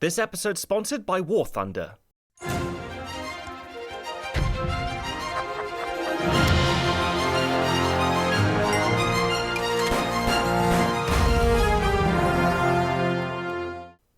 This episode sponsored by War Thunder.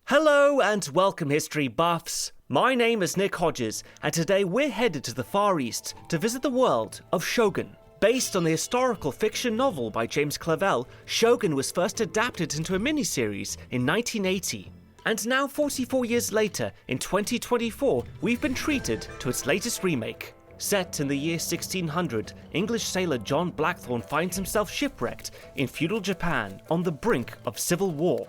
Hello and welcome, history buffs. My name is Nick Hodges, and today we're headed to the Far East to visit the world of Shogun. Based on the historical fiction novel by James Clavell, Shogun was first adapted into a miniseries in 1980. And now 44 years later, in 2024, we've been treated to its latest remake. Set in the year 1600, English sailor John Blackthorne finds himself shipwrecked in feudal Japan on the brink of civil war.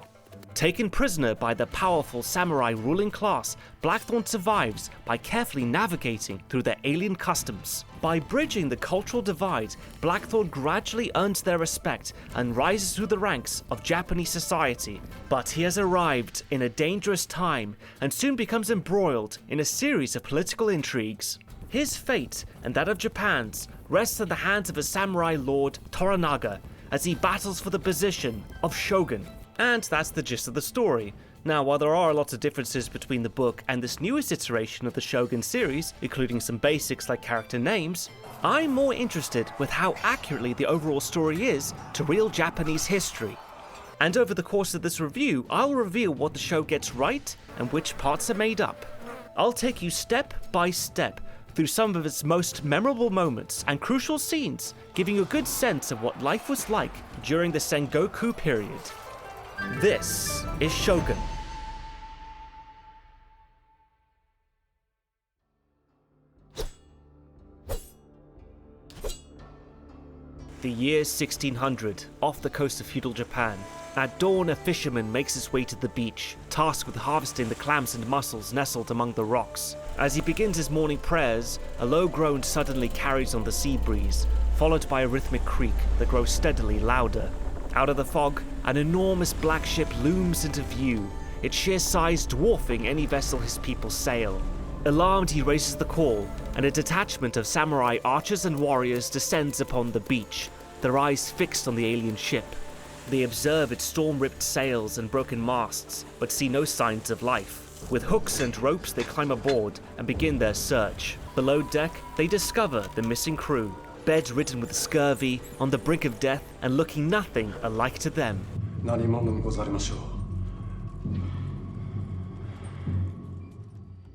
Taken prisoner by the powerful samurai ruling class, Blackthorne survives by carefully navigating through their alien customs. By bridging the cultural divide, Blackthorne gradually earns their respect and rises through the ranks of Japanese society. But he has arrived in a dangerous time and soon becomes embroiled in a series of political intrigues. His fate, and that of Japan's, rests in the hands of a samurai lord, Toranaga, as he battles for the position of Shogun. And that's the gist of the story. Now, while there are lots of differences between the book and this newest iteration of the Shogun series, including some basics like character names, I'm more interested with how accurately the overall story is to real Japanese history. And over the course of this review, I'll reveal what the show gets right and which parts are made up. I'll take you step by step through some of its most memorable moments and crucial scenes, giving you a good sense of what life was like during the Sengoku period. This is Shogun. The year 1600, off the coast of feudal Japan. At dawn, a fisherman makes his way to the beach, tasked with harvesting the clams and mussels nestled among the rocks. As he begins his morning prayers, a low groan suddenly carries on the sea breeze, followed by a rhythmic creak that grows steadily louder. Out of the fog, an enormous black ship looms into view, its sheer size dwarfing any vessel his people sail. Alarmed, he raises the call, and a detachment of samurai archers and warriors descends upon the beach, their eyes fixed on the alien ship. They observe its storm-ripped sails and broken masts, but see no signs of life. With hooks and ropes, they climb aboard and begin their search. Below deck, they discover the missing crew, bedridden with scurvy, on the brink of death, and looking nothing alike to them.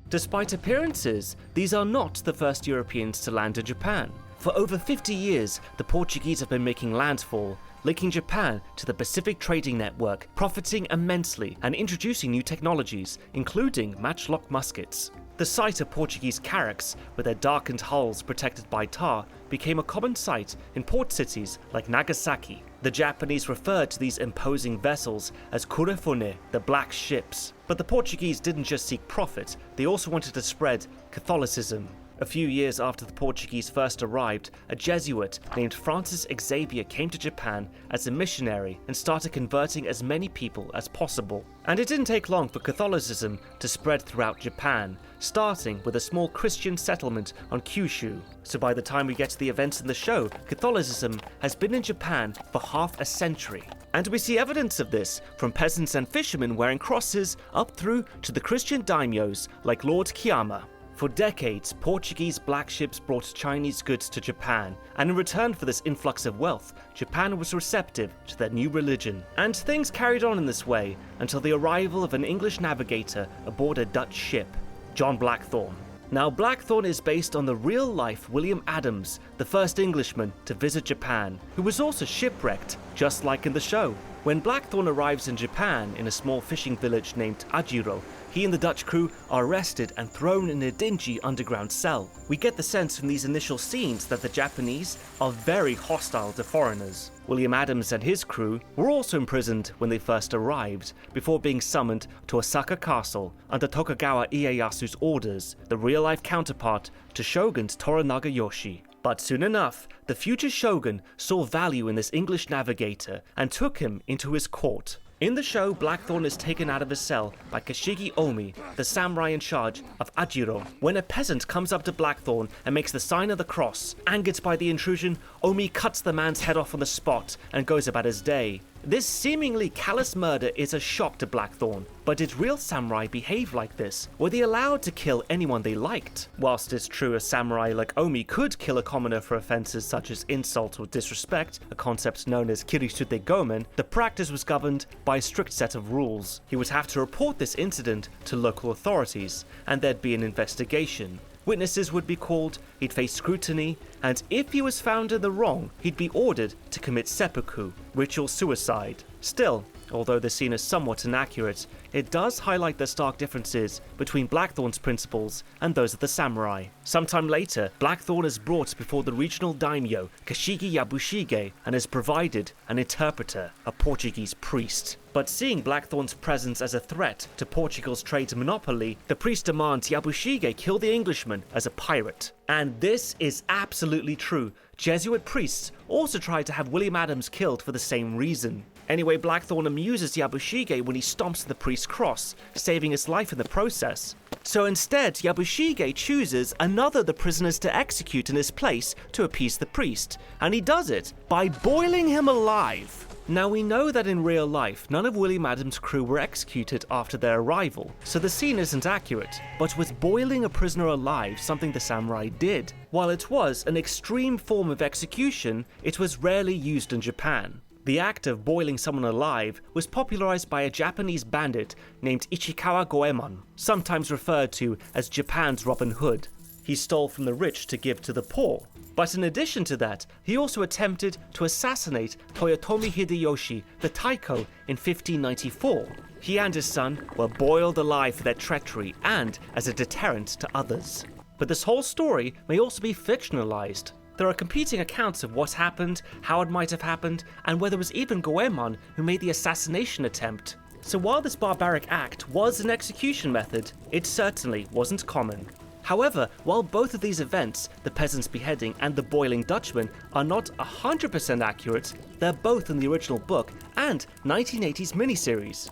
Despite appearances, these are not the first Europeans to land in Japan. For over 50 years, the Portuguese have been making landfall, linking Japan to the Pacific trading network, profiting immensely and introducing new technologies, including matchlock muskets. The sight of Portuguese carracks, with their darkened hulls protected by tar, became a common sight in port cities like Nagasaki. The Japanese referred to these imposing vessels as kurefune, the black ships. But the Portuguese didn't just seek profit, they also wanted to spread Catholicism. A few years after the Portuguese first arrived, a Jesuit named Francis Xavier came to Japan as a missionary and started converting as many people as possible. And it didn't take long for Catholicism to spread throughout Japan, starting with a small Christian settlement on Kyushu. So by the time we get to the events in the show, Catholicism has been in Japan for half a century. And we see evidence of this from peasants and fishermen wearing crosses up through to the Christian daimyos like Lord Kiyama. For decades, Portuguese black ships brought Chinese goods to Japan, and in return for this influx of wealth, Japan was receptive to their new religion. And things carried on in this way until the arrival of an English navigator aboard a Dutch ship, John Blackthorne. Now, Blackthorne is based on the real-life William Adams, the first Englishman to visit Japan, who was also shipwrecked, just like in the show. When Blackthorne arrives in Japan in a small fishing village named Ajiro, he and the Dutch crew are arrested and thrown in a dingy underground cell. We get the sense from these initial scenes that the Japanese are very hostile to foreigners. William Adams and his crew were also imprisoned when they first arrived, before being summoned to Osaka Castle under Tokugawa Ieyasu's orders, the real-life counterpart to Shogun's Toranaga Yoshi. But soon enough, the future Shogun saw value in this English navigator and took him into his court. In the show, Blackthorne is taken out of his cell by Kashigi Omi, the samurai in charge of Ajiro. When a peasant comes up to Blackthorne and makes the sign of the cross, angered by the intrusion, Omi cuts the man's head off on the spot and goes about his day. This seemingly callous murder is a shock to Blackthorn, but did real samurai behave like this? Were they allowed to kill anyone they liked? Whilst it's true a samurai like Omi could kill a commoner for offences such as insult or disrespect, a concept known as kirisute gomen, the practice was governed by a strict set of rules. He would have to report this incident to local authorities, and there'd be an investigation. Witnesses would be called, he'd face scrutiny, and if he was found in the wrong, he'd be ordered to commit seppuku, ritual suicide. Still, although the scene is somewhat inaccurate, it does highlight the stark differences between Blackthorn's principles and those of the samurai. Sometime later, Blackthorn is brought before the regional daimyo, Kashigi Yabushige, and is provided an interpreter, a Portuguese priest. But seeing Blackthorn's presence as a threat to Portugal's trade monopoly, the priest demands Yabushige kill the Englishman as a pirate. And this is absolutely true. Jesuit priests also tried to have William Adams killed for the same reason. Anyway, Blackthorn amuses Yabushige when he stomps the priest's cross, saving his life in the process. So instead, Yabushige chooses another of the prisoners to execute in his place to appease the priest, and he does it by boiling him alive. Now we know that in real life, none of William Adams' crew were executed after their arrival, so the scene isn't accurate, but was boiling a prisoner alive something the samurai did? While it was an extreme form of execution, it was rarely used in Japan. The act of boiling someone alive was popularized by a Japanese bandit named Ichikawa Goemon, sometimes referred to as Japan's Robin Hood. He stole from the rich to give to the poor. But in addition to that, he also attempted to assassinate Toyotomi Hideyoshi, the Taiko, in 1594. He and his son were boiled alive for their treachery and as a deterrent to others. But this whole story may also be fictionalized. There are competing accounts of what happened, how it might have happened, and whether it was even Goemon who made the assassination attempt. So while this barbaric act was an execution method, it certainly wasn't common. However, while both of these events, the peasant's beheading and the boiling Dutchman, are not 100% accurate, they're both in the original book and 1980s miniseries.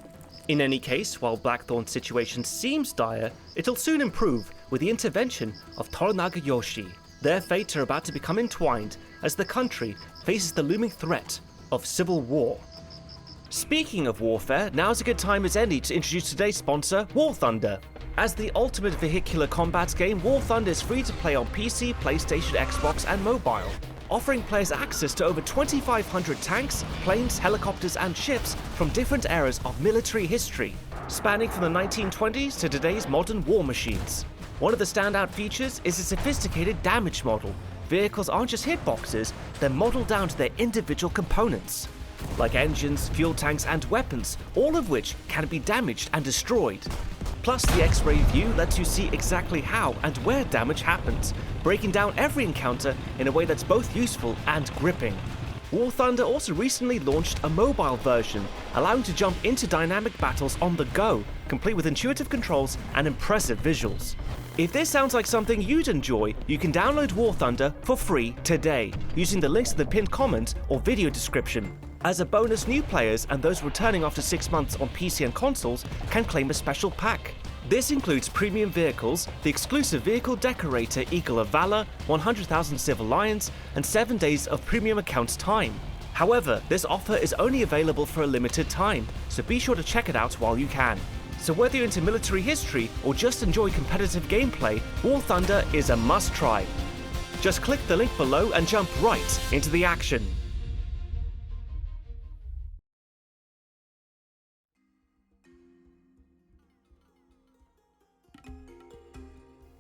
In any case, while Blackthorn's situation seems dire, it'll soon improve with the intervention of Toranaga Yoshi. Their fates are about to become entwined as the country faces the looming threat of civil war. Speaking of warfare, now's a good time as any to introduce today's sponsor, War Thunder. As the ultimate vehicular combat game, War Thunder is free to play on PC, PlayStation, Xbox, and mobile, offering players access to over 2,500 tanks, planes, helicopters, and ships from different eras of military history, spanning from the 1920s to today's modern war machines. One of the standout features is a sophisticated damage model. Vehicles aren't just hitboxes, they're modeled down to their individual components, like engines, fuel tanks, and weapons, all of which can be damaged and destroyed. Plus, the X-ray view lets you see exactly how and where damage happens, breaking down every encounter in a way that's both useful and gripping. War Thunder also recently launched a mobile version, allowing to jump into dynamic battles on the go, complete with intuitive controls and impressive visuals. If this sounds like something you'd enjoy, you can download War Thunder for free today, using the links in the pinned comment or video description. As a bonus, new players and those returning after 6 months on PC and consoles can claim a special pack. This includes premium vehicles, the exclusive vehicle decorator Eagle of Valor, 100,000 Civil Lions, and 7 days of premium accounts time. However, this offer is only available for a limited time, so be sure to check it out while you can. So whether you're into military history or just enjoy competitive gameplay, War Thunder is a must-try. Just click the link below and jump right into the action.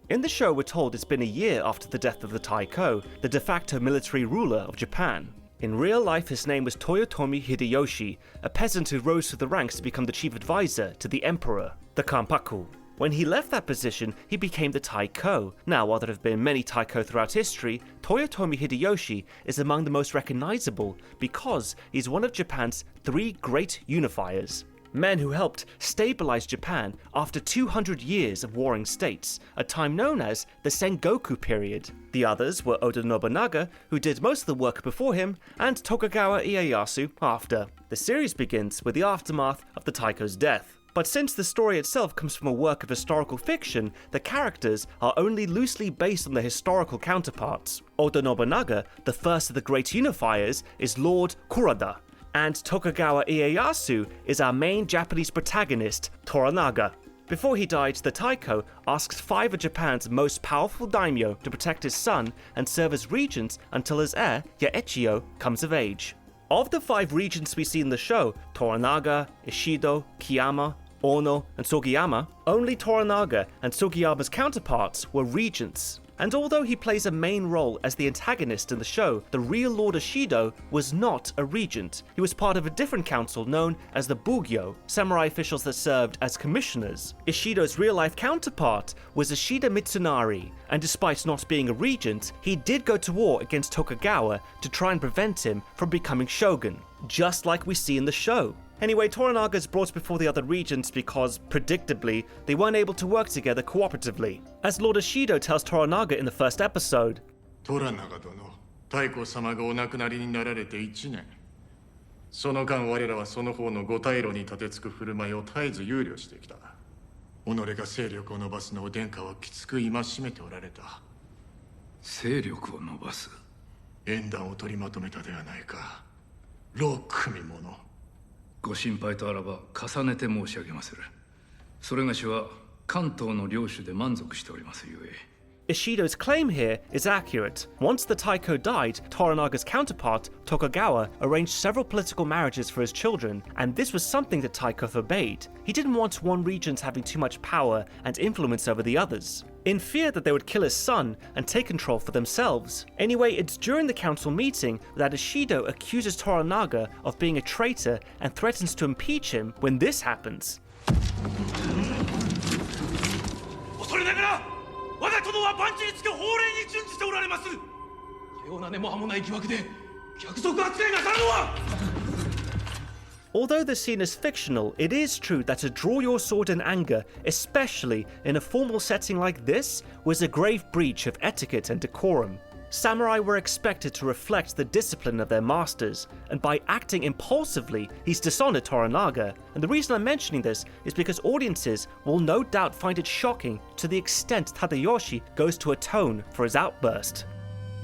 In the show, we're told it's been a year after the death of the Taiko, the de facto military ruler of Japan. In real life, his name was Toyotomi Hideyoshi, a peasant who rose through the ranks to become the chief advisor to the emperor, the Kanpaku. When he left that position, he became the Taiko. Now, while there have been many Taiko throughout history, Toyotomi Hideyoshi is among the most recognizable because he's one of Japan's 3 great unifiers. Men who helped stabilize Japan after 200 years of warring states, a time known as the Sengoku period. The others were Oda Nobunaga, who did most of the work before him, and Tokugawa Ieyasu after. The series begins with the aftermath of the Taiko's death. But since the story itself comes from a work of historical fiction, the characters are only loosely based on their historical counterparts. Oda Nobunaga, the first of the great unifiers, is Lord Kurada. And Tokugawa Ieyasu is our main Japanese protagonist, Toranaga. Before he died, the Taiko asked 5 of Japan's most powerful daimyo to protect his son and serve as regents until his heir, Yaechiyo, comes of age. Of the 5 regents we see in the show, Toranaga, Ishido, Kiyama, Ono, and Sugiyama, only Toranaga and Sugiyama's counterparts were regents. And although he plays a main role as the antagonist in the show, the real Lord Ishido was not a regent. He was part of a different council known as the Bugyo, samurai officials that served as commissioners. Ishido's real-life counterpart was Ishida Mitsunari, and despite not being a regent, he did go to war against Tokugawa to try and prevent him from becoming shogun, just like we see in the show. Anyway, Toranaga is brought before the other regents because, predictably, they weren't able to work together cooperatively. As Lord Ishido tells Toranaga in the first episode, Toranaga殿、太閤様がお亡くなりになられて1年。その間我らはその方のご退路に立てつく振る舞いを絶えず憂慮してきた。己が勢力を伸ばすのを殿下はきつく戒めておられた。勢力を伸ばす。縁談を取りまとめたではないか。老組者。ご心配とあらば重ねて申し上げまする。それがしは関東の領主で満足しておりますゆえ。 Ishido's claim here is accurate. Once the Taiko died, Toranaga's counterpart, Tokugawa, arranged several political marriages for his children, and this was something that Taiko forbade. He didn't want one regent having too much power and influence over the others, in fear that they would kill his son and take control for themselves. Anyway, it's during the council meeting that Ishido accuses Toranaga of being a traitor and threatens to impeach him when this happens. 恐れながら我が殿は万事につけ法令に準じておられます。かような根も葉もない疑惑で逆賊扱いなさるのは。 Although the scene is fictional, it is true that to draw your sword in anger, especially in a formal setting like this, was a grave breach of etiquette and decorum. Samurai were expected to reflect the discipline of their masters, and by acting impulsively, he's dishonored Toranaga. And the reason I'm mentioning this is because audiences will no doubt find it shocking to the extent Tadayoshi goes to atone for his outburst.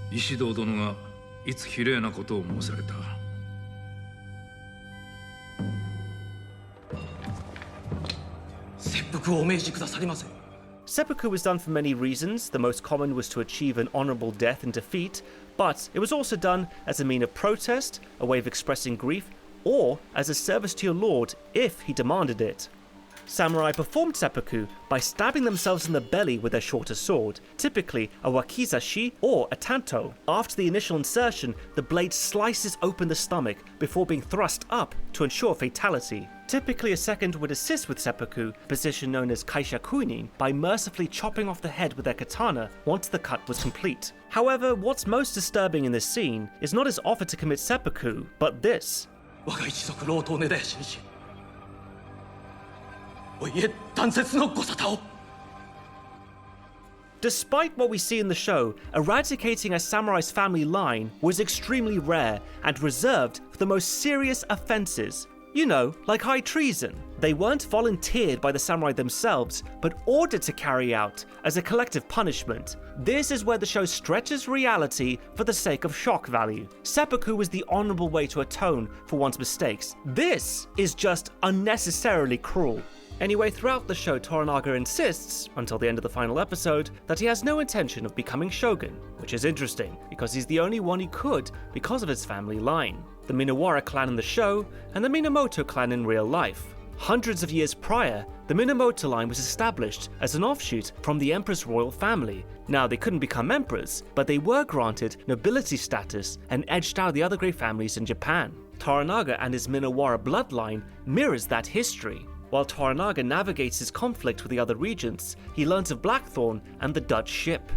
石堂殿がいつ綺麗なことを申された。 Seppuku was done for many reasons. The most common was to achieve an honorable death in defeat, but it was also done as a mean of protest, a way of expressing grief, or as a service to your lord if he demanded it. Samurai performed seppuku by stabbing themselves in the belly with their shorter sword, typically a wakizashi or a tanto. After the initial insertion, the blade slices open the stomach before being thrust up to ensure fatality. Typically, a second would assist with seppuku, a position known as kaishakunin, by mercifully chopping off the head with their katana once the cut was complete. However, what's most disturbing in this scene is not his offer to commit seppuku, but this. Despite what we see in the show, eradicating a samurai's family line was extremely rare and reserved for the most serious offences. You know, like high treason. They weren't volunteered by the samurai themselves, but ordered to carry out as a collective punishment. This is where the show stretches reality for the sake of shock value. Seppuku was the honourable way to atone for one's mistakes. This is just unnecessarily cruel. Anyway, throughout the show, Toranaga insists, until the end of the final episode, that he has no intention of becoming shogun, which is interesting, because he's the only one he could because of his family line. The Minawara clan in the show, and the Minamoto clan in real life. Hundreds of years prior, the Minamoto line was established as an offshoot from the emperor's royal family. Now, they couldn't become emperors, but they were granted nobility status and edged out the other great families in Japan. Toranaga and his Minawara bloodline mirrors that history. While Toranaga navigates his conflict with the other regents, he learns of Blackthorn and the Dutch ship.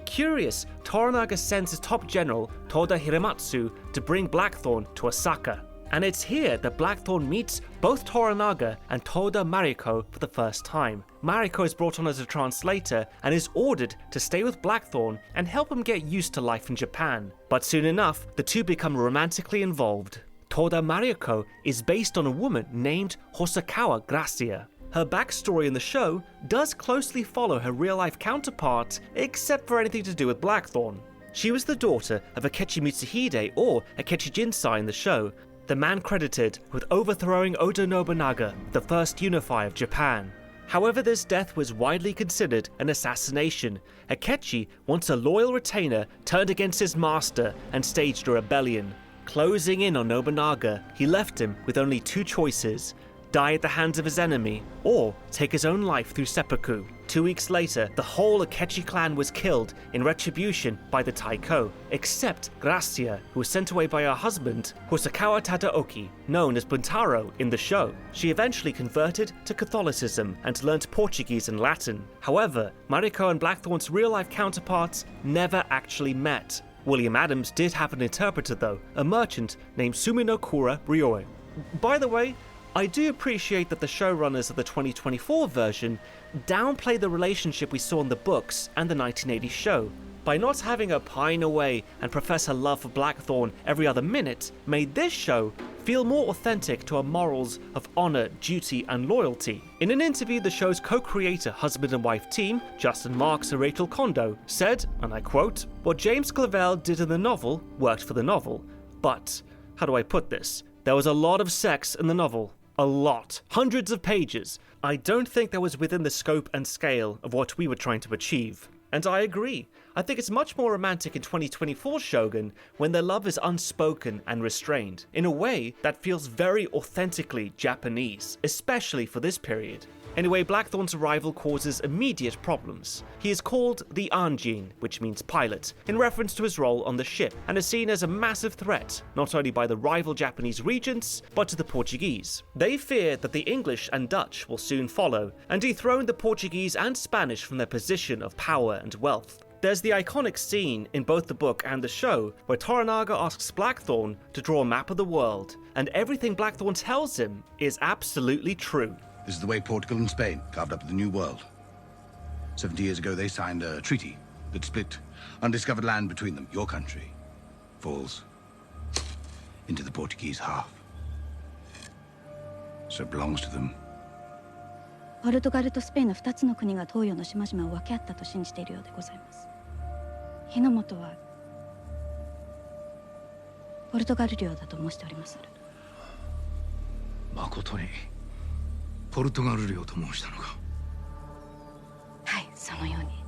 Curious, Toranaga sends his top general, Toda Hirematsu, to bring Blackthorn to Osaka. And it's here that Blackthorn meets both Toranaga and Toda Mariko for the first time. Mariko is brought on as a translator and is ordered to stay with Blackthorn and help him get used to life in Japan. But soon enough, the two become romantically involved. Toda Mariko is based on a woman named Hosokawa Gracia. Her backstory in the show does closely follow her real-life counterpart, except for anything to do with Blackthorn. She was the daughter of Akechi Mitsuhide or Akechi Jinsai in the show. the man credited with overthrowing Oda Nobunaga, the first unifier of Japan. However, this death was widely considered an assassination. Akechi, once a loyal retainer, turned against his master and staged a rebellion. Closing in on Nobunaga, he left him with only two choices: die at the hands of his enemy, or take his own life through seppuku. 2 weeks later, the whole Akechi clan was killed in retribution by the Taiko, except Gracia, who was sent away by her husband, Hosokawa Tadaoki, known as Buntaro in the show. She eventually converted to Catholicism and learnt Portuguese and Latin. However, Mariko and Blackthorn's real-life counterparts never actually met. William Adams did have an interpreter though, a merchant named Suminokura Ryoe. By the way, I do appreciate that the showrunners of the 2024 version downplay the relationship we saw in the books and the 1980 show. By not having her pine away and profess her love for Blackthorn every other minute, made this show feel more authentic to her morals of honor, duty, and loyalty. In an interview, the show's co-creator, husband and wife team, Justin Marks and Rachel Kondo, said, and I quote, "What James Clavell did in the novel worked for the novel, but, how do I put this? There was a lot of sex in the novel. A lot. Hundreds of pages. I don't think that was within the scope and scale of what we were trying to achieve." And I agree. I think it's much more romantic in 2024 Shogun when their love is unspoken and restrained, in a way that feels very authentically Japanese, especially for this period. Anyway, Blackthorn's arrival causes immediate problems. He is called the Anjin, which means pilot, in reference to his role on the ship, and is seen as a massive threat, not only by the rival Japanese regents, but to the Portuguese. They fear that the English and Dutch will soon follow, and dethrone the Portuguese and Spanish from their position of power and wealth. There's the iconic scene in both the book and the show where Toranaga asks Blackthorn to draw a map of the world, and everything Blackthorn tells him is absolutely true. This is the way Portugal and Spain carved up the New World. 70 years ago, they signed a treaty that split undiscovered land between them. Your country falls into the Portuguese half. So it belongs to them. ポルトガルとスペインの2つの国が東洋の島々を分け合ったと信じているようでございます。日の本はポルトガル領だと申しております。誠にポルトガル領と申したのか。はい、そのように。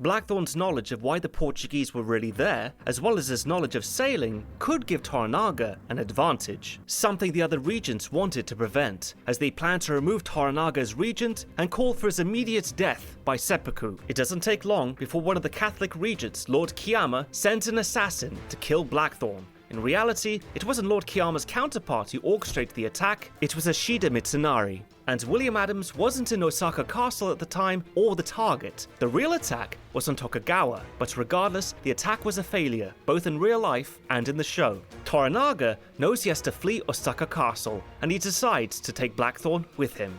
Blackthorn's knowledge of why the Portuguese were really there, as well as his knowledge of sailing, could give Toranaga an advantage, something the other regents wanted to prevent, as they planned to remove Toranaga as regent and call for his immediate death by seppuku. It doesn't take long before one of the Catholic regents, Lord Kiyama, sends an assassin to kill Blackthorn. In reality, it wasn't Lord Kiyama's counterpart who orchestrated the attack, it was Ashida Mitsunari. And William Adams wasn't in Osaka Castle at the time or the target. The real attack was on Tokugawa, but regardless, the attack was a failure, both in real life and in the show. Toranaga knows he has to flee Osaka Castle, and he decides to take Blackthorn with him.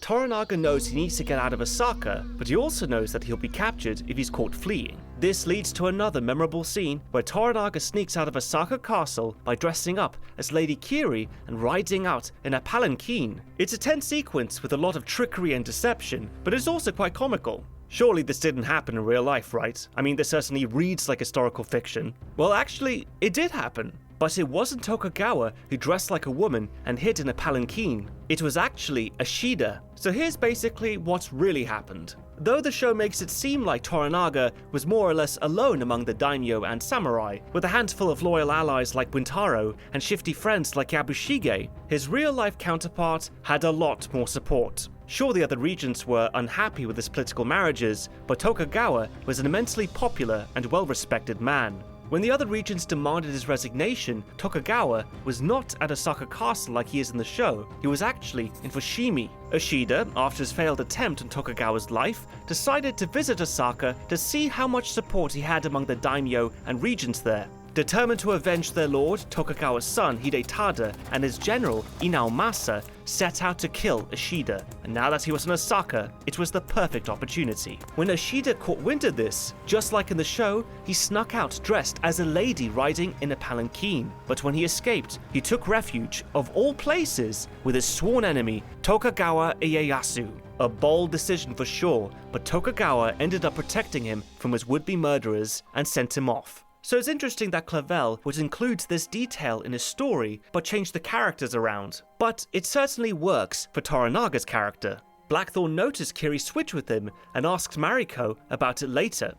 Toranaga knows he needs to get out of Osaka, but he also knows that he'll be captured if he's caught fleeing. This leads to another memorable scene where Toranaga sneaks out of Osaka Castle by dressing up as Lady Kiri and riding out in a palanquin. It's a tense sequence with a lot of trickery and deception, but it's also quite comical. Surely this didn't happen in real life, right? I mean, this certainly reads like historical fiction. Well, actually, it did happen. But it wasn't Tokugawa who dressed like a woman and hid in a palanquin. It was actually Ashida. So here's basically what really happened. Though the show makes it seem like Toranaga was more or less alone among the daimyo and samurai, with a handful of loyal allies like Buntaro and shifty friends like Yabushige, his real-life counterpart had a lot more support. Sure, the other regents were unhappy with his political marriages, but Tokugawa was an immensely popular and well-respected man. When the other regents demanded his resignation, Tokugawa was not at Osaka Castle like he is in the show, he was actually in Fushimi. Ashida, after his failed attempt on Tokugawa's life, decided to visit Osaka to see how much support he had among the daimyo and regents there. Determined to avenge their lord, Tokugawa's son Hidetada and his general Inaomasa set out to kill Ishida, and now that he was in Osaka, it was the perfect opportunity. When Ishida caught wind of this, just like in the show, he snuck out dressed as a lady riding in a palanquin. But when he escaped, he took refuge, of all places, with his sworn enemy, Tokugawa Ieyasu. A bold decision for sure, but Tokugawa ended up protecting him from his would-be murderers and sent him off. So it's interesting that Clavell would include this detail in his story, but change the characters around. But it certainly works for Toranaga's character. Blackthorn noticed Kiri switch with him and asked Mariko about it later.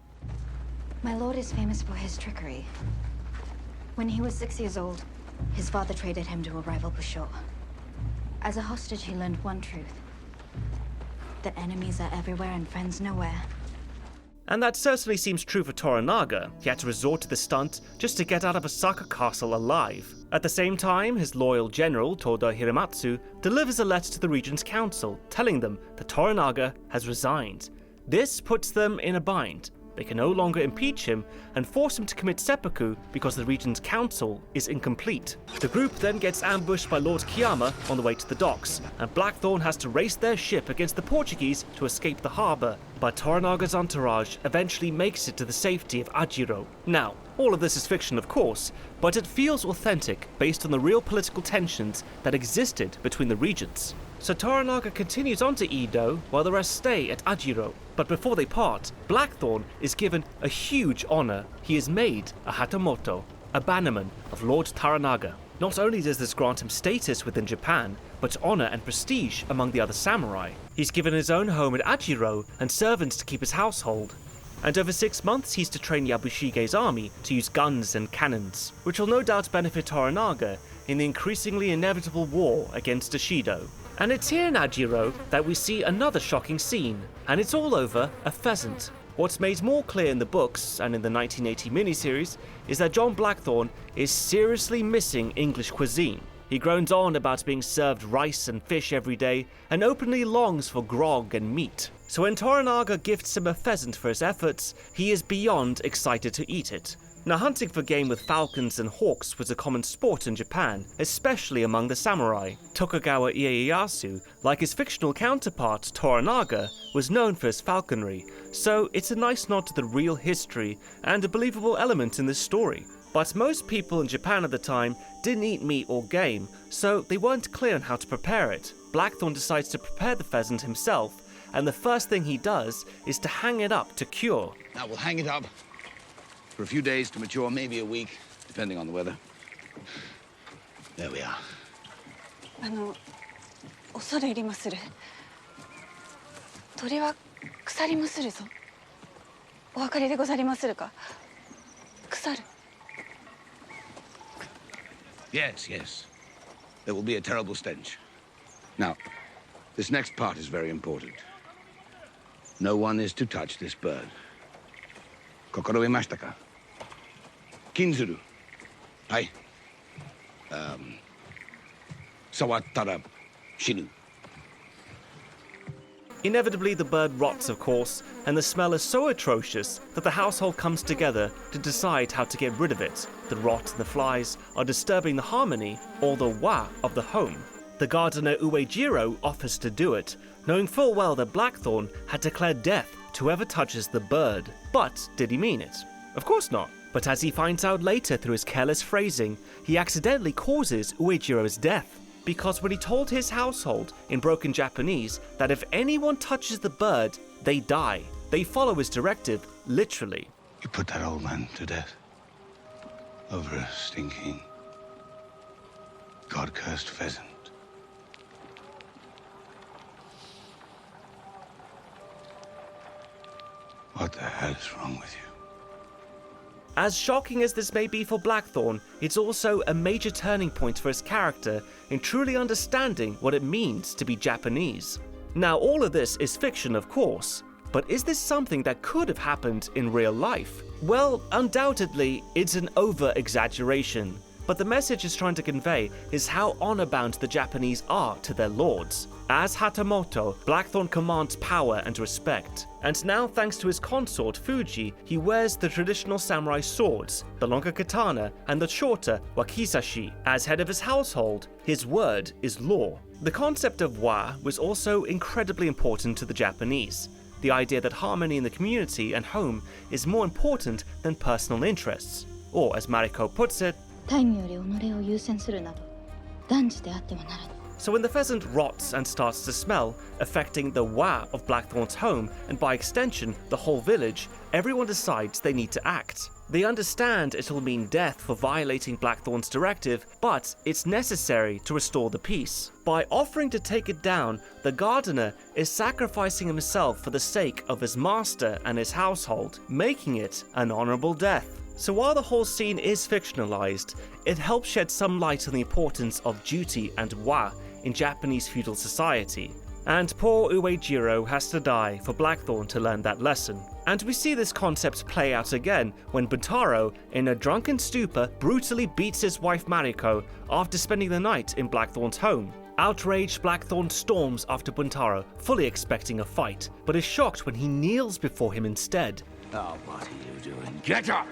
My lord is famous for his trickery. When he was 6 years old, his father traded him to a rival Busho. As a hostage, he learned one truth: that enemies are everywhere and friends nowhere. And that certainly seems true for Toranaga. He had to resort to the stunt just to get out of Osaka Castle alive. At the same time, his loyal general, Toda Hiramatsu, delivers a letter to the Regent's Council, telling them that Toranaga has resigned. This puts them in a bind. They can no longer impeach him and force him to commit seppuku because the Regent's Council is incomplete. The group then gets ambushed by Lord Kiyama on the way to the docks, and Blackthorn has to race their ship against the Portuguese to escape the harbour, but Toranaga's entourage eventually makes it to the safety of Ajiro. Now, all of this is fiction of course, but it feels authentic based on the real political tensions that existed between the regents. So Toranaga continues on to Edo while the rest stay at Ajiro. But before they part, Blackthorn is given a huge honor. He is made a Hatamoto, a bannerman of Lord Toranaga. Not only does this grant him status within Japan, but honor and prestige among the other samurai. He's given his own home at Ajiro and servants to keep his household. And over 6 months he's to train Yabushige's army to use guns and cannons, which will no doubt benefit Toranaga in the increasingly inevitable war against Ishido. And it's here in Ajiro that we see another shocking scene, and it's all over a pheasant. What's made more clear in the books and in the 1980 miniseries is that John Blackthorn is seriously missing English cuisine. He groans on about being served rice and fish every day and openly longs for grog and meat. So when Toranaga gifts him a pheasant for his efforts, he is beyond excited to eat it. Now, hunting for game with falcons and hawks was a common sport in Japan, especially among the samurai. Tokugawa Ieyasu, like his fictional counterpart Toranaga, was known for his falconry, so it's a nice nod to the real history and a believable element in this story. But most people in Japan at the time didn't eat meat or game, so they weren't clear on how to prepare it. Blackthorn decides to prepare the pheasant himself, and the first thing he does is to hang it up to cure. Now we'll hang it up for a few days to mature, maybe a week, depending on the weather. There we are. 恐れ入りまする。鳥は腐りまするぞ。お分かりでござりまするか。腐る。Yes, yes. There will be a terrible stench. Now, this next part is very important. No one is to touch this bird. Kokoroimashita ka? Kinzuru. Hai. Sawattara shinu. Inevitably, the bird rots, of course, and the smell is so atrocious that the household comes together to decide how to get rid of it. The rot and the flies are disturbing the harmony, or the wa, of the home. The gardener Uejiro offers to do it, knowing full well that Blackthorn had declared death to whoever touches the bird. But did he mean it? Of course not. But as he finds out later through his careless phrasing, he accidentally causes Uejiro's death. Because when he told his household, in broken Japanese, that if anyone touches the bird, they die, they follow his directive, literally. You put that old man to death over a stinking, God-cursed pheasant. What the hell is wrong with you? As shocking as this may be for Blackthorn, it's also a major turning point for his character in truly understanding what it means to be Japanese. Now, all of this is fiction, of course, but is this something that could have happened in real life? Well, undoubtedly, it's an over-exaggeration. but the message it's trying to convey is how honor-bound the Japanese are to their lords. As Hatamoto, Blackthorn commands power and respect, and now thanks to his consort Fuji, he wears the traditional samurai swords, the longer katana and the shorter wakizashi. As head of his household, his word is law. The concept of wa was also incredibly important to the Japanese. The idea that harmony in the community and home is more important than personal interests. Or as Mariko puts it, so when the pheasant rots and starts to smell, affecting the wa of Blackthorn's home, and by extension the whole village, everyone decides they need to act. They understand it'll mean death for violating Blackthorn's directive, but it's necessary to restore the peace. By offering to take it down, the gardener is sacrificing himself for the sake of his master and his household, making it an honorable death. So while the whole scene is fictionalized, it helps shed some light on the importance of duty and wa in Japanese feudal society. And poor Uejiro has to die for Blackthorn to learn that lesson. And we see this concept play out again when Buntaro, in a drunken stupor, brutally beats his wife Mariko after spending the night in Blackthorn's home. Outraged, Blackthorn storms after Buntaro, fully expecting a fight, but is shocked when he kneels before him instead. Oh, what are you doing? Get up!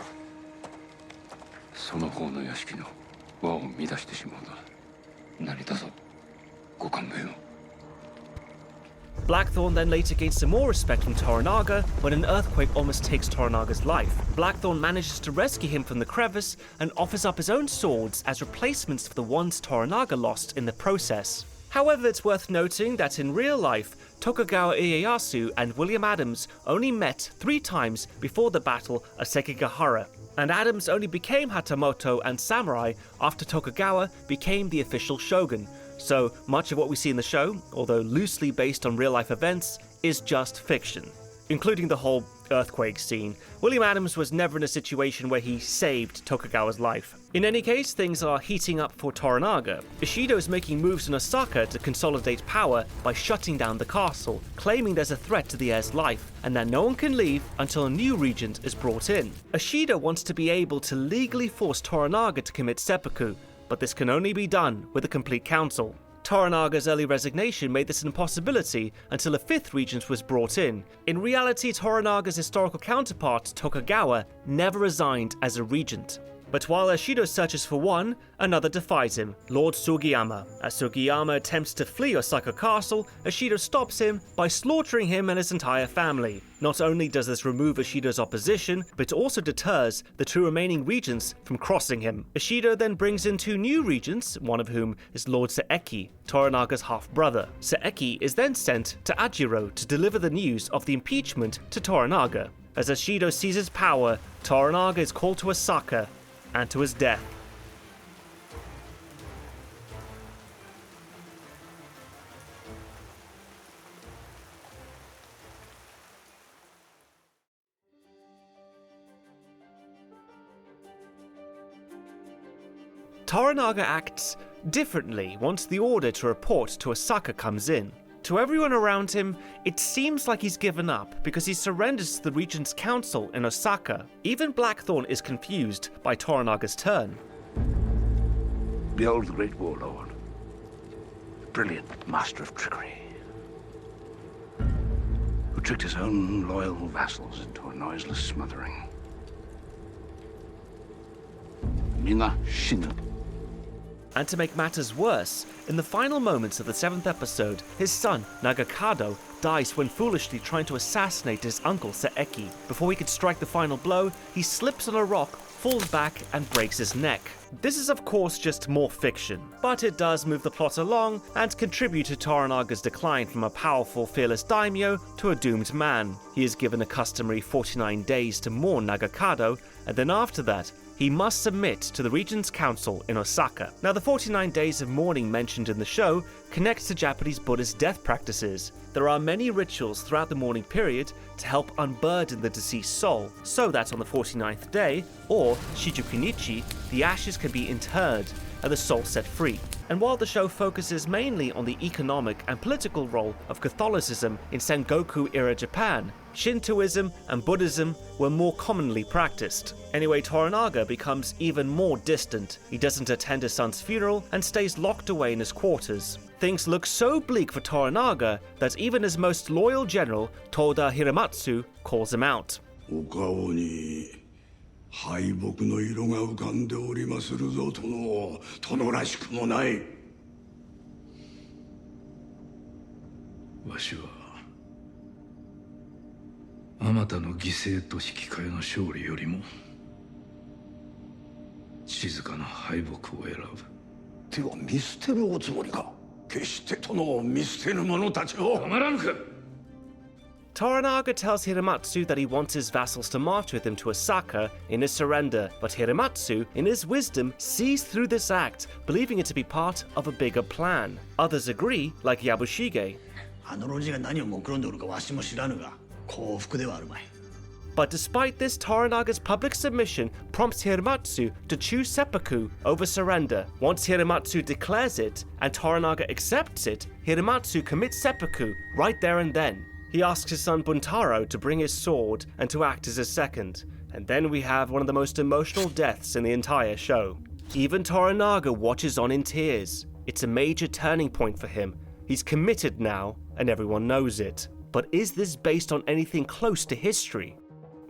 Blackthorn then later gains some more respect from Toranaga when an earthquake almost takes Toranaga's life. Blackthorn manages to rescue him from the crevice and offers up his own swords as replacements for the ones Toranaga lost in the process. However, it's worth noting that in real life, Tokugawa Ieyasu and William Adams only met 3 times before the Battle of Sekigahara, and Adams only became Hatamoto and samurai after Tokugawa became the official shogun. So much of what we see in the show, although loosely based on real-life events, is just fiction. Including the whole earthquake scene, William Adams was never in a situation where he saved Tokugawa's life. In any case, things are heating up for Toranaga. Ishido is making moves in Osaka to consolidate power by shutting down the castle, claiming there's a threat to the heir's life, and that no one can leave until a new regent is brought in. Ishido wants to be able to legally force Toranaga to commit seppuku, but this can only be done with a complete council. Toranaga's early resignation made this an impossibility until a 5th regent was brought in. In reality, Toranaga's historical counterpart, Tokugawa, never resigned as a regent. But while Ishido searches for one, another defies him, Lord Sugiyama. As Sugiyama attempts to flee Osaka Castle, Ishido stops him by slaughtering him and his entire family. Not only does this remove Ishido's opposition, but it also deters the 2 remaining regents from crossing him. Ishido then brings in 2 new regents, one of whom is Lord Saeki, Toranaga's half-brother. Saeki is then sent to Ajiro to deliver the news of the impeachment to Toranaga. As Ishido seizes power, Toranaga is called to Osaka, and to his death. Toranaga acts differently once the order to report to Osaka comes in. To everyone around him, it seems like he's given up because he surrenders to the regent's council in Osaka. Even Blackthorn is confused by Toranaga's turn. Behold the great warlord, the brilliant master of trickery, who tricked his own loyal vassals into a noiseless smothering. Mina Shinu. And to make matters worse, in the final moments of the 7th episode, his son, Nagakado, dies when foolishly trying to assassinate his uncle Saeki. Before he could strike the final blow, he slips on a rock, falls back, and breaks his neck. This is of course just more fiction, but it does move the plot along and contribute to Toranaga's decline from a powerful, fearless daimyo to a doomed man. He is given a customary 49 days to mourn Nagakado, and then after that, he must submit to the regent's council in Osaka. Now, the 49 days of mourning mentioned in the show connects to Japanese Buddhist death practices. There are many rituals throughout the mourning period to help unburden the deceased soul, so that on the 49th day, or Shijukunichi, the ashes can be interred and the soul set free. And while the show focuses mainly on the economic and political role of Catholicism in Sengoku-era Japan, Shintoism and Buddhism were more commonly practiced. Anyway, Toranaga becomes even more distant. He doesn't attend his son's funeral and stays locked away in his quarters. Things look so bleak for Toranaga that even his most loyal general, Toda Hiramatsu, calls him out. お顔に敗北の色が浮かんでおりまするぞ、殿。殿らしくもない。わしはあまたの犠牲と引き換えの勝利よりも静かな敗北を選ぶ。では見捨てるおつもりか。決して殿を見捨てぬ者たちを。たまらんか。 Toranaga tells Hiramatsu that he wants his vassals to march with him to Osaka in his surrender, but Hiramatsu, in his wisdom, sees through this act, believing it to be part of a bigger plan. Others agree, like Yabushige. あの老人が何を目論んでおるかわしも知らぬが、幸福ではあるまい。 But despite this, Toranaga's public submission prompts Hiramatsu to choose seppuku over surrender. Once Hiramatsu declares it, and Toranaga accepts it, Hiramatsu commits seppuku right there and then. He asks his son Buntaro to bring his sword and to act as his second. And then we have one of the most emotional deaths in the entire show. Even Toranaga watches on in tears. It's a major turning point for him. He's committed now, and everyone knows it. But is this based on anything close to history?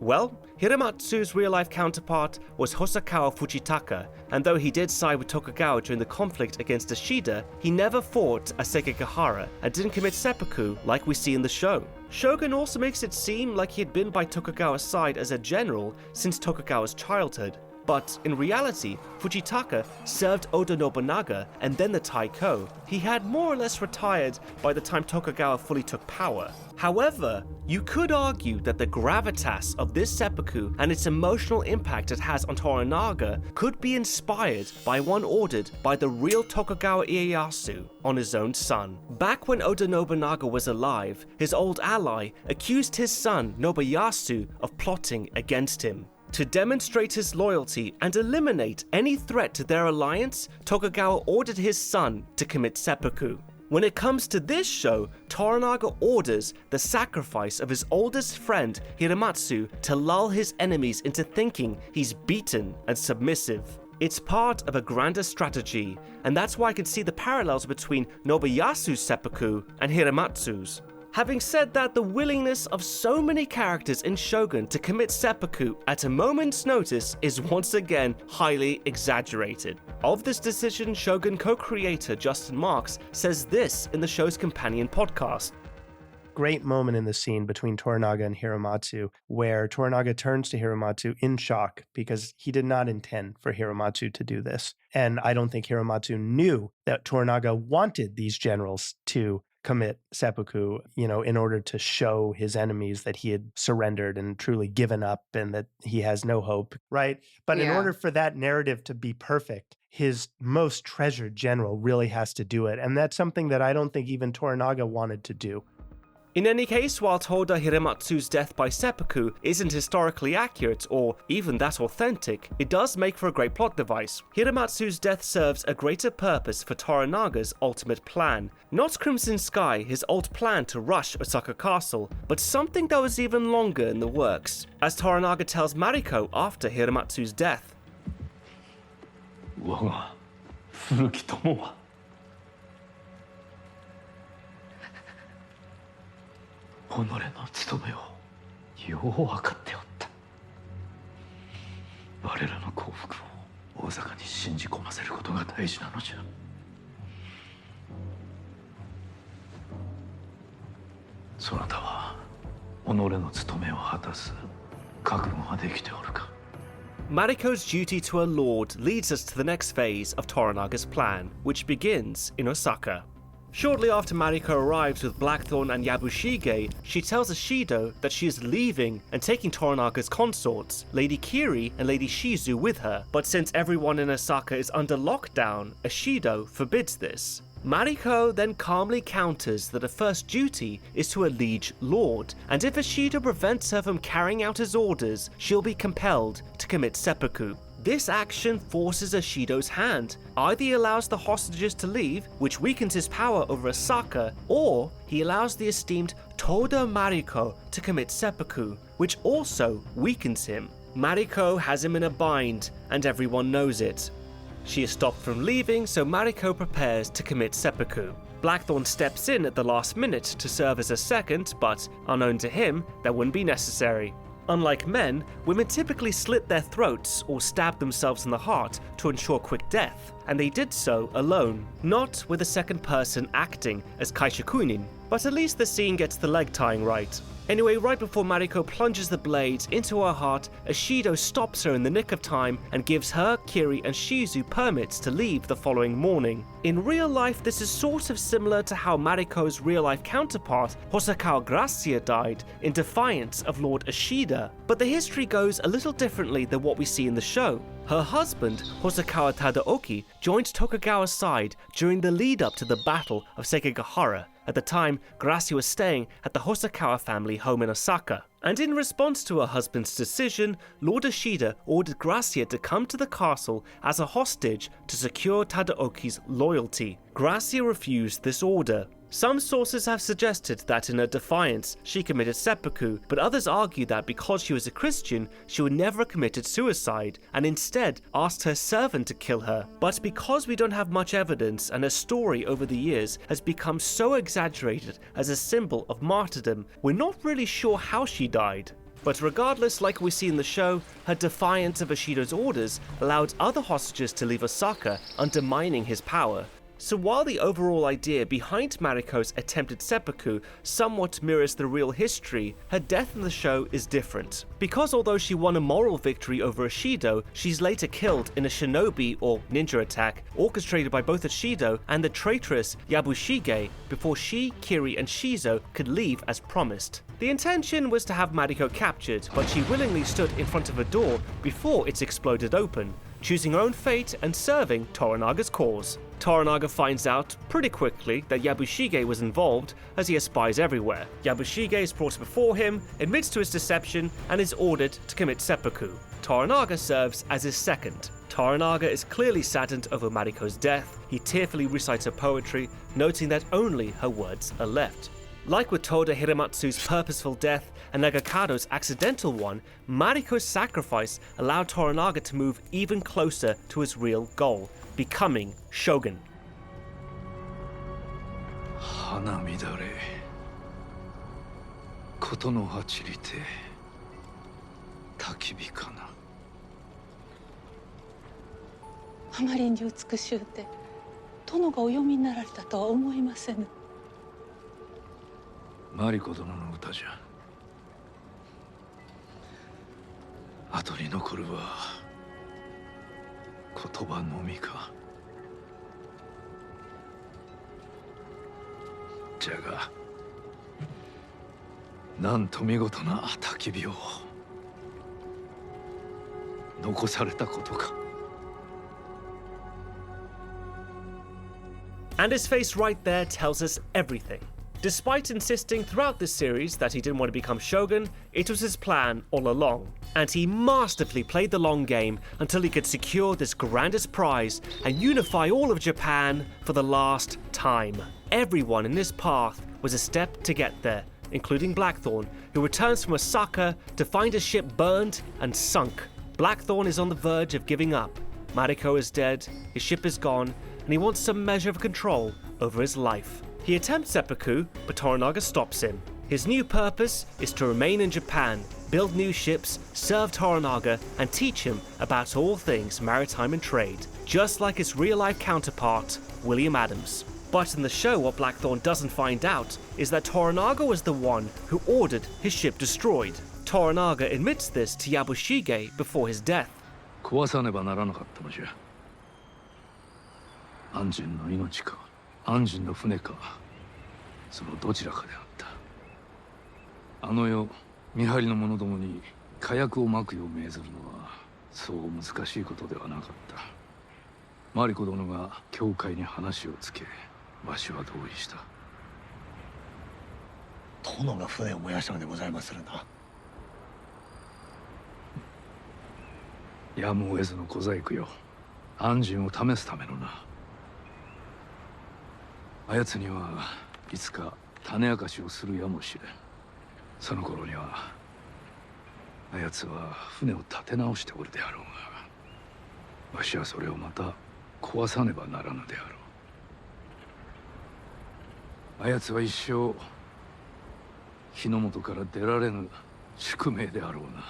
Well, Hiramatsu's real-life counterpart was Hosokawa Fujitaka, and though he did side with Tokugawa during the conflict against Ashida, he never fought as Sekigahara and didn't commit seppuku like we see in the show. Shogun also makes it seem like he had been by Tokugawa's side as a general since Tokugawa's childhood. But in reality, Fujitaka served Oda Nobunaga and then the Taiko. He had more or less retired by the time Tokugawa fully took power. However, you could argue that the gravitas of this seppuku and its emotional impact it has on Toranaga could be inspired by one ordered by the real Tokugawa Ieyasu on his own son. Back when Oda Nobunaga was alive, his old ally accused his son Nobuyasu of plotting against him. To demonstrate his loyalty and eliminate any threat to their alliance, Tokugawa ordered his son to commit seppuku. When it comes to this show, Toranaga orders the sacrifice of his oldest friend, Hiramatsu, to lull his enemies into thinking he's beaten and submissive. It's part of a grander strategy, and that's why I can see the parallels between Nobuyasu's seppuku and Hiramatsu's. Having said that, the willingness of so many characters in Shogun to commit seppuku at a moment's notice is once again highly exaggerated. Of this decision, Shogun co-creator Justin Marks says this in the show's companion podcast. Great moment in the scene between Toranaga and Hiramatsu, where Toranaga turns to Hiramatsu in shock because he did not intend for Hiramatsu to do this. And I don't think Hiramatsu knew that Toranaga wanted these generals to commit seppuku, in order to show his enemies that he had surrendered and truly given up and that he has no hope, right? But in order for that narrative to be perfect, his most treasured general really has to do it. And that's something that I don't think even Toranaga wanted to do. In any case, while Toda Hiramatsu's death by seppuku isn't historically accurate or even that authentic, it does make for a great plot device. Hiramatsu's death serves a greater purpose for Toranaga's ultimate plan. Not Crimson Sky, his old plan to rush Osaka Castle, but something that was even longer in the works. As Toranaga tells Mariko after Hiramatsu's death, 我が古き友は己の務めをよう分かっておった。我らの幸福を大坂に信じ込ませることが大事なのじゃ。そなたは己の務めを果たす覚悟ができておるか。 Mariko's duty to her lord leads us to the next phase of Toranaga's plan, which begins in Osaka. Shortly after Mariko arrives with Blackthorn and Yabushige, she tells Ashido that she is leaving and taking Toranaga's consorts, Lady Kiri and Lady Shizu, with her. But since everyone in Osaka is under lockdown, Ashido forbids this. Mariko then calmly counters that her first duty is to her liege lord, and if Ashido prevents her from carrying out his orders, she'll be compelled to commit seppuku. This action forces Ashido's hand. Either he allows the hostages to leave, which weakens his power over Osaka, or he allows the esteemed told Mariko to commit seppuku, which also weakens him. Mariko has him in a bind, and everyone knows it. She is stopped from leaving, so Mariko prepares to commit seppuku. Blackthorn steps in at the last minute to serve as a second, but unknown to him, that wouldn't be necessary. Unlike men, women typically slit their throats or stab themselves in the heart to ensure quick death, and they did so alone, not with a second person acting as kaishakunin, but at least the scene gets the leg tying right. Anyway, right before Mariko plunges the blades into her heart, Ishido stops her in the nick of time and gives her, Kiri and Shizu permits to leave the following morning. In real life, this is sort of similar to how Mariko's real-life counterpart, Hosokawa Gracia, died in defiance of Lord Ishida, but the history goes a little differently than what we see in the show. Her husband, Hosokawa Tadaoki, joined Tokugawa's side during the lead-up to the Battle of Sekigahara. At the time, Gracia was staying at the Hosokawa family home in Osaka. And in response to her husband's decision, Lord Ishida ordered Gracia to come to the castle as a hostage to secure Tadaoki's loyalty. Gracia refused this order. Some sources have suggested that in her defiance, she committed seppuku, but others argue that because she was a Christian, she would never have committed suicide, and instead asked her servant to kill her. But because we don't have much evidence, and her story over the years has become so exaggerated as a symbol of martyrdom, we're not really sure how she died. But regardless, like we see in the show, her defiance of Ishido's orders allowed other hostages to leave Osaka, undermining his power. So while the overall idea behind Mariko's attempted seppuku somewhat mirrors the real history, her death in the show is different. Because although she won a moral victory over Ishido, she's later killed in a shinobi or ninja attack orchestrated by both Ishido and the traitorous Yabushige before she, Kiri and Shizo could leave as promised. The intention was to have Mariko captured, but she willingly stood in front of a door before it's exploded open, choosing her own fate and serving Toranaga's cause. Toranaga finds out pretty quickly that Yabushige was involved, as he has spies everywhere. Yabushige is brought before him, admits to his deception, and is ordered to commit seppuku. Toranaga serves as his second. Toranaga is clearly saddened over Mariko's death. He tearfully recites her poetry, noting that only her words are left. Like with Toda Hiramatsu's purposeful death and Nagakado's accidental one, Mariko's sacrifice allowed Toranaga to move even closer to his real goal, becoming Shogun. 花乱れ事のはちりて焚き火かなあまりに美しゅうて殿がお読みになられたとは思いませぬ。マリコ殿の歌じゃ。後に残るは言葉のみか。じゃがなんと見事な焚き火を残されたことか。And his face right there tells us everything. Despite insisting throughout this series that he didn't want to become Shogun, it was his plan all along. And he masterfully played the long game until he could secure this grandest prize and unify all of Japan for the last time. Everyone in this path was a step to get there, including Blackthorn, who returns from Osaka to find his ship burned and sunk. Blackthorn is on the verge of giving up. Mariko is dead, his ship is gone, and he wants some measure of control over his life. He attempts seppuku, but Toranaga stops him. His new purpose is to remain in Japan, build new ships, serve Toranaga, and teach him about all things maritime and trade, just like his real-life counterpart, William Adams. But in the show, what Blackthorn doesn't find out is that Toranaga was the one who ordered his ship destroyed. Toranaga admits this to Yabushige before his death. 壊さねばならなかったのじゃ。安心の命か安心の船か、そのどちらかであった。あの世見張りの者どもに火薬を撒くよう命ずるのはそう難しいことではなかった。マリコ殿が教会に話をつけ、わしは同意した。殿が船を燃やしたのでございまするな。やむを得ずの小細工よ。安心を試すためのな。あやつにはいつか種明かしをするやもしれん。その頃にはあやつは船を立て直しておるであろうが、わしはそれをまた壊さねばならぬであろう。あやつは一生日の本から出られぬ宿命であろうな。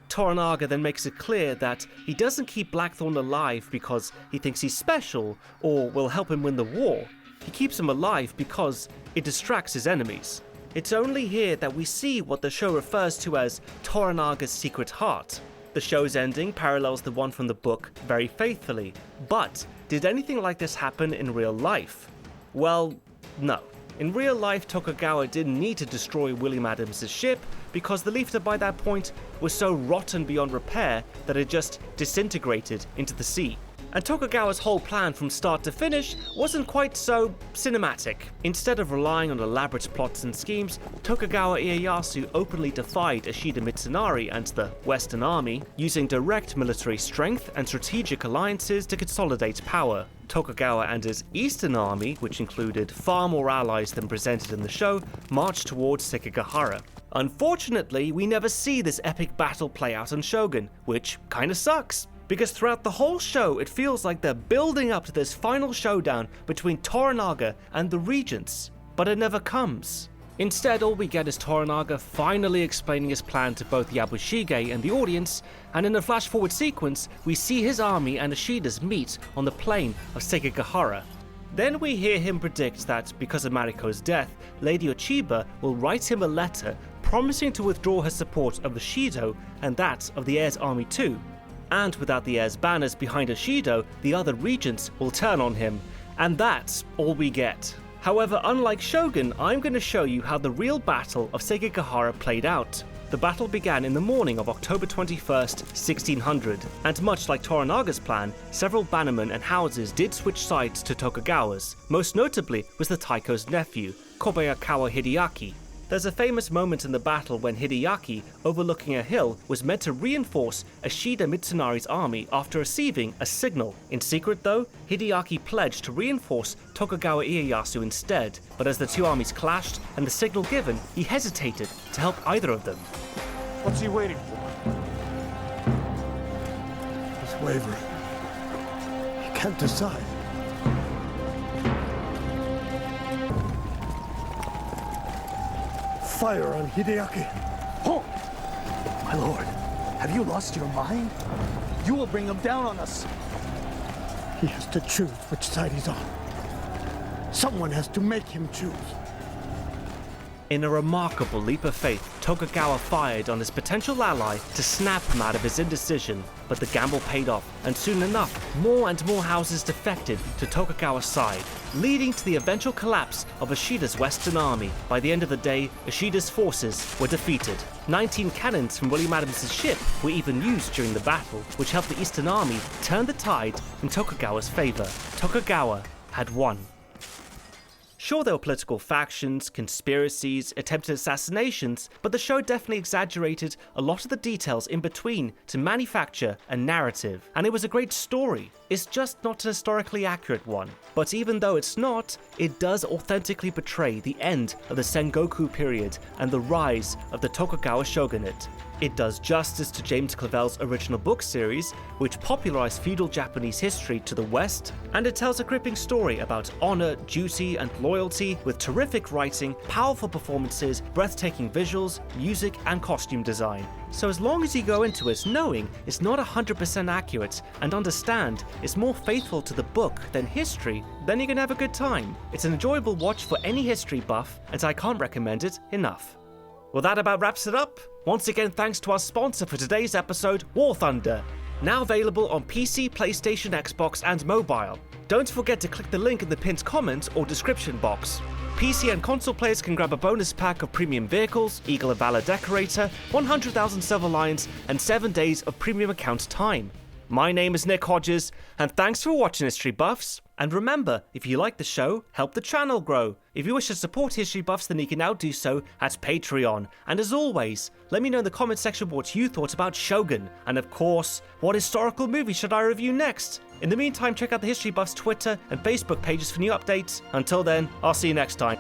Toranaga then makes it clear that he doesn't keep Blackthorn alive because he thinks he's special or will help him win the war. He keeps him alive because it distracts his enemies. It's only here that we see what the show refers to as Toranaga's secret heart. The show's ending parallels the one from the book very faithfully, but did anything like this happen in real life? Well, no. In real life, Tokugawa didn't need to destroy William Adams' ship because the Leafter by that point was so rotten beyond repair that it just disintegrated into the sea. And Tokugawa's whole plan from start to finish wasn't quite so cinematic. Instead of relying on elaborate plots and schemes, Tokugawa Ieyasu openly defied Ashida Mitsunari and the Western Army, using direct military strength and strategic alliances to consolidate power. Tokugawa and his Eastern Army, which included far more allies than presented in the show, marched towards Sekigahara. Unfortunately, we never see this epic battle play out on Shogun, which kinda sucks. Because throughout the whole show, it feels like they're building up to this final showdown between Toranaga and the regents, but it never comes. Instead, all we get is Toranaga finally explaining his plan to both Yabushige and the audience, and in a flash-forward sequence, we see his army and Ashida's meet on the plain of Sekigahara. Then we hear him predict that because of Mariko's death, Lady Ochiba will write him a letter promising to withdraw her support of Ashido and that of the heir's army too. And without the heir's banners behind Ashido, the other regents will turn on him, and that's all we get. However, unlike Shogun, I'm going to show you how the real battle of Sekigahara played out. The battle began in the morning of October 21st, 1600, and much like Toranaga's plan, several bannermen and houses did switch sides to Tokugawa's. Most notably was the Taiko's nephew, Kobayakawa Hideaki. There's a famous moment in the battle when Hideaki, overlooking a hill, was meant to reinforce Ashida Mitsunari's army after receiving a signal. In secret though, Hideaki pledged to reinforce Tokugawa Ieyasu instead, but as the two armies clashed and the signal given, he hesitated to help either of them. What's he waiting for? He's wavering. He can't decide. Fire on Hideaki. Halt! My lord, have you lost your mind? You will bring him down on us. He has to choose which side he's on. Someone has to make him choose. In a remarkable leap of faith, Tokugawa fired on his potential ally to snap him out of his indecision, but the gamble paid off, and soon enough, more and more houses defected to Tokugawa's side, leading to the eventual collapse of Ashida's Western Army. By the end of the day, Ashida's forces were defeated. 19 cannons from William Adams' ship were even used during the battle, which helped the Eastern Army turn the tide in Tokugawa's favor. Tokugawa had won. Sure, there were political factions, conspiracies, attempted assassinations, but the show definitely exaggerated a lot of the details in between to manufacture a narrative, and it was a great story. It's just not an historically accurate one. But even though it's not, it does authentically portray the end of the Sengoku period and the rise of the Tokugawa shogunate. It does justice to James Clavell's original book series, which popularized feudal Japanese history to the West, and it tells a gripping story about honor, duty, and loyalty with terrific writing, powerful performances, breathtaking visuals, music, and costume design. So as long as you go into it knowing it's not 100% accurate and understand it's more faithful to the book than history, then you're gonna have a good time. It's an enjoyable watch for any history buff, and I can't recommend it enough. Well, that about wraps it up. Once again, thanks to our sponsor for today's episode, War Thunder. Now available on PC, PlayStation, Xbox, and mobile. Don't forget to click the link in the pinned comment or description box. PC and console players can grab a bonus pack of premium vehicles, Eagle of Valor Decorator, 100,000 Silver Lions, and 7 days of premium account time. My name is Nick Hodges, and thanks for watching History Buffs. And remember, if you like the show, help the channel grow. If you wish to support History Buffs, then you can now do so at Patreon. And as always, let me know in the comment section what you thought about Shogun. And of course, what historical movie should I review next? In the meantime, check out the History Buffs Twitter and Facebook pages for new updates. Until then, I'll see you next time.